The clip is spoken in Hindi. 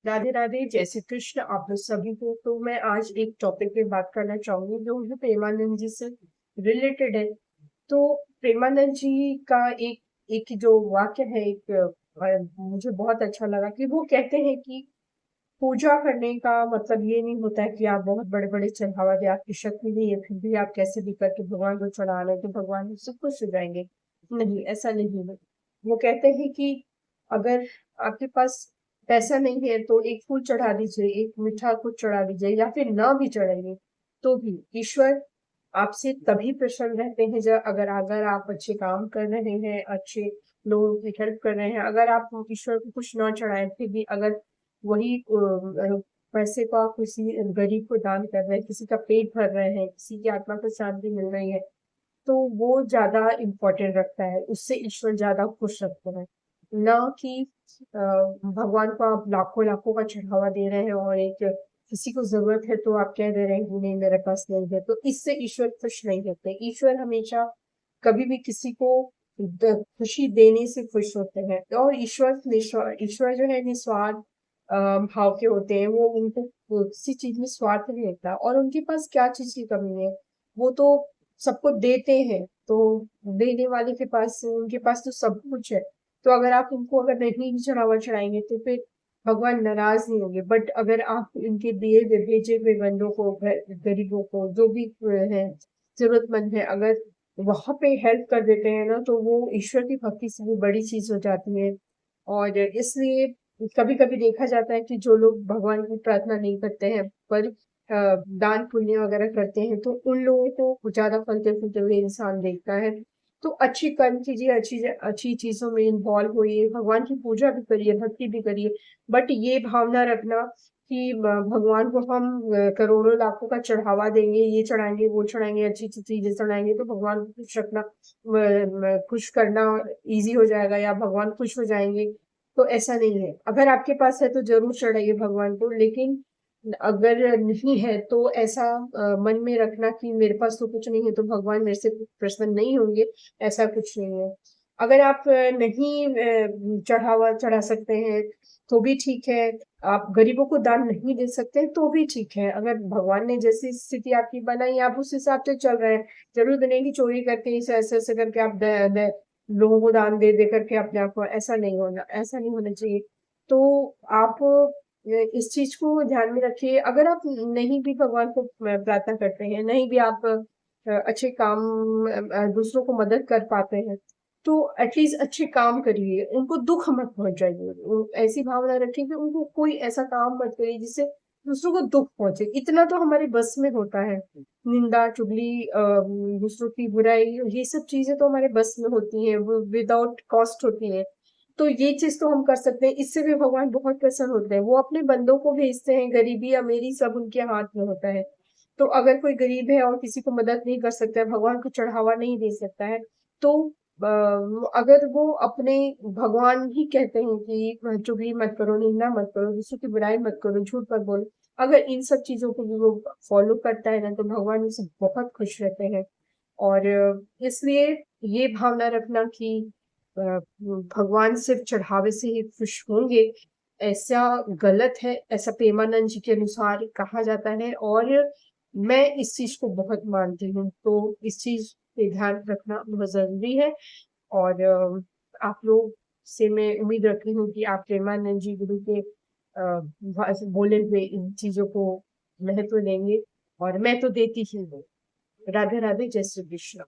राधे राधे, जय श्री कृष्ण आप लोग सभी को। तो मैं आज एक टॉपिक पे बात करना चाहूंगी जो मुझे प्रेमानंद जी से रिलेटेड है। तो प्रेमानंद जी का एक एक जो वाक्य है, मुझे बहुत अच्छा लगा कि वो कहते हैं कि पूजा करने का मतलब ये नहीं होता है कि आप बहुत बड़े बड़े चढ़ावा दे, आपकी शक्ति नहीं है फिर भी आप कैसे भी करके भगवान को चढ़ा रहे हैं तो भगवान उससे खुश हो जाएंगे। नहीं, ऐसा नहीं है। वो कहते हैं कि अगर आपके पास पैसा नहीं है तो एक फूल चढ़ा दीजिए, एक मीठा कुछ चढ़ा दीजिए, या फिर ना भी चढ़ाइए तो भी ईश्वर आपसे तभी प्रसन्न रहते हैं जब अगर अगर आप अच्छे काम कर रहे हैं, अच्छे लोगों की हेल्प कर रहे हैं। अगर आप ईश्वर को कुछ ना चढ़ाए फिर भी अगर वही पैसे का किसी गरीब को दान कर रहे हैं, किसी का पेट भर रहे हैं, किसी की आत्मा को शांति मिल रही है, तो वो ज्यादा इम्पोर्टेंट रखता है, उससे ईश्वर ज्यादा खुश रखते हैं। ना कि भगवान को आप लाखों लाखों का चढ़ावा दे रहे हैं और एक किसी को जरूरत है तो आप कह दे रहे हैं कि नहीं मेरे पास नहीं है, तो इससे ईश्वर खुश नहीं होते। ईश्वर हमेशा कभी भी किसी को खुशी देने से खुश होते हैं। और ईश्वर जो है निस्वार्थ भाव के होते हैं। वो उनको किसी चीज में स्वार्थ नहीं होता और उनके पास क्या चीज की कमी है, वो तो सबको देते हैं। तो देने वाले के पास, उनके पास तो सब कुछ है। तो अगर आप उनको अगर नहीं भी चढ़ावा चढ़ाएंगे तो फिर भगवान नाराज नहीं होंगे। बट अगर आप इनके दिए हुए भेजे हुए बंदों को, गरीबों को, जो भी है जरूरतमंद है, अगर वहां पे हेल्प कर देते हैं ना, तो वो ईश्वर की भक्ति से भी बड़ी चीज हो जाती है। और इसलिए कभी कभी देखा जाता है कि जो लोग भगवान की प्रार्थना नहीं करते हैं पर दान पुण्य वगैरह करते हैं, तो उन लोगों को ज्यादा फलते फूलते हुए इंसान देखता है। तो अच्छी कर्म कीजिए, अच्छी अच्छी चीजों में इन्वॉल्व होइए, भगवान की पूजा भी करिए, भक्ति भी करिए। बट ये भावना रखना कि भगवान को हम करोड़ों लाखों का चढ़ावा देंगे, ये चढ़ाएंगे वो चढ़ाएंगे, अच्छी अच्छी चीजें चढ़ाएंगे तो भगवान को खुश रखना, खुश करना इजी हो जाएगा या भगवान खुश हो जाएंगे, तो ऐसा नहीं है। अगर आपके पास है तो जरूर चढ़ाइए भगवान को, लेकिन अगर नहीं है तो ऐसा मन में रखना कि मेरे पास तो कुछ नहीं है तो भगवान मेरे से प्रसन्न नहीं होंगे, ऐसा कुछ नहीं है। अगर आप नहीं चढ़ावा चढ़ा सकते हैं तो भी ठीक है। आप गरीबों को दान नहीं दे सकते तो भी ठीक है। अगर भगवान ने जैसी स्थिति आपकी बनाई आप उस हिसाब से चल रहे हैं, जरूर नहीं कि चोरी करके इसे ऐसे ऐसे करके आप लोगों को दान दे दे करके अपने आप को, ऐसा नहीं होना, ऐसा नहीं होना चाहिए। तो आप इस चीज को ध्यान में रखिए। अगर आप नहीं भी भगवान को प्रार्थना करते हैं, नहीं भी आप अच्छे काम दूसरों को मदद कर पाते हैं, तो एटलीस्ट अच्छे काम करिए, उनको दुख मत पहुंचाइए। ऐसी भावना रखिए कि उनको कोई ऐसा काम मत करिए जिससे दूसरों को दुख पहुंचे। इतना तो हमारे बस में होता है। निंदा चुगली, दूसरों की बुराई, ये सब चीजें तो हमारे बस में होती हैं, वो विदाउट कॉस्ट होती हैं। तो ये चीज तो हम कर सकते हैं, इससे भी भगवान बहुत प्रसन्न होते हैं। वो अपने बंदों को भेजते हैं, गरीबी अमीरी सब उनके हाथ में होता है। तो अगर कोई गरीब है और किसी को मदद नहीं कर सकता है, भगवान को चढ़ावा नहीं दे सकता है, तो अगर वो अपने, भगवान ही कहते हैं कि चुगली मत करो, निंदा मत करो, दूसरों की बुराई मत करो, झूठ मत बोलो, अगर इन सब चीजों को भी वो फॉलो करता है ना, तो भगवान उससे बहुत खुश रहते हैं। और इसलिए ये भावना रखना कि भगवान सिर्फ चढ़ावे से ही खुश होंगे, ऐसा गलत है। ऐसा प्रेमानंद जी के अनुसार कहा जाता है और मैं इस चीज को बहुत मानती हूँ। तो इस चीज पे ध्यान रखना बहुत जरूरी है। और आप लोग से मैं उम्मीद रखती हूँ कि आप प्रेमानंद जी गुरु के बोले हुए इन चीजों को महत्व देंगे, और मैं तो देती ही हूँ। राधे राधे, जय श्री कृष्ण।